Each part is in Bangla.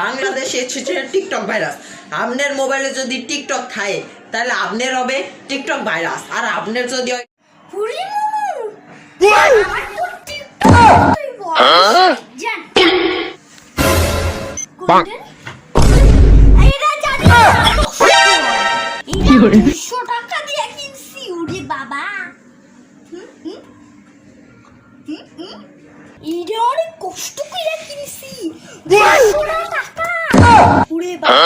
বাংলাদেশে এসেছে টিকটক ভাইরাস। আপনার মোবাইলে যদি টিকটক থাকে তাহলে আপনার হবে টিকটক ভাইরাস, আর আপনার যদি টাকা দিয়ে কিনছি ওরে বাবা, এটা অনেক কষ্ট করে কিনছি টাকা ওরে বাবা।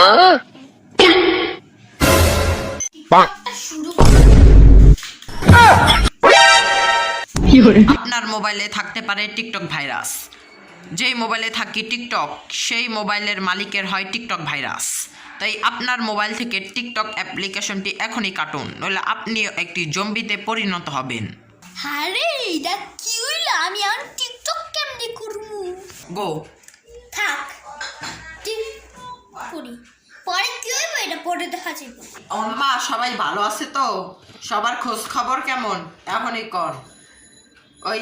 আপনার মোবাইলে থাকতে পারে টিকটক ভাইরাস। যেই মোবাইলে থাকি টিকটক সেই মোবাইলের মালিকের হয় টিকটক ভাইরাস। তাই আপনার মোবাইল থেকে টিকটক অ্যাপ্লিকেশনটি এখনই কাটুন, নইলে আপনি একটি জম্বিতে পরিণত হবেন। আরে এটা কি হইল, আমি আর টিকটক কেমনে করবো? গো থাক ঠিক করি, পরে কি হইব এটা পরে দেখা যাবে। মা সবাই ভালো আছে তো? সবার খোঁজ খবর কেমন এখনই কর। ওই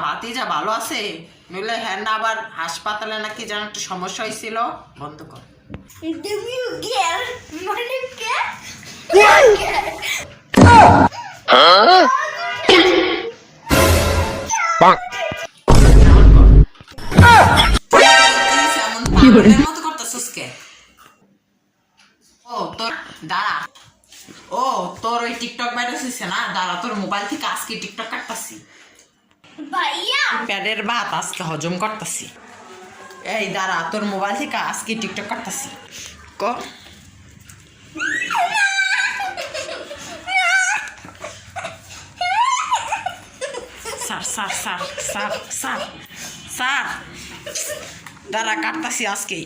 ভাতিজা ভালো আছে? নইলে হ্যাঁ না আবার হাসপাতালে নাকি যেন একটা সমস্যা হয়েছিল, বন্ধ কর। মতো করতেছিস কে? ও তোর দাঁড়া, ও তোর ওই টিকটক ভাইরাস হইছে না, দাঁড়া তোর মোবাইল থেকে আজকে টিকটক কাটতাছি। ভাইয়া প্যাডের ভাত আজকে হজম করতাছি। এই দাঁড়া তোর মোবাইল থেকে আজকে টিকটক কাটতাছি। ক sir sir sir sir sir sir দাঁড়া কাটতাছি আজকেই।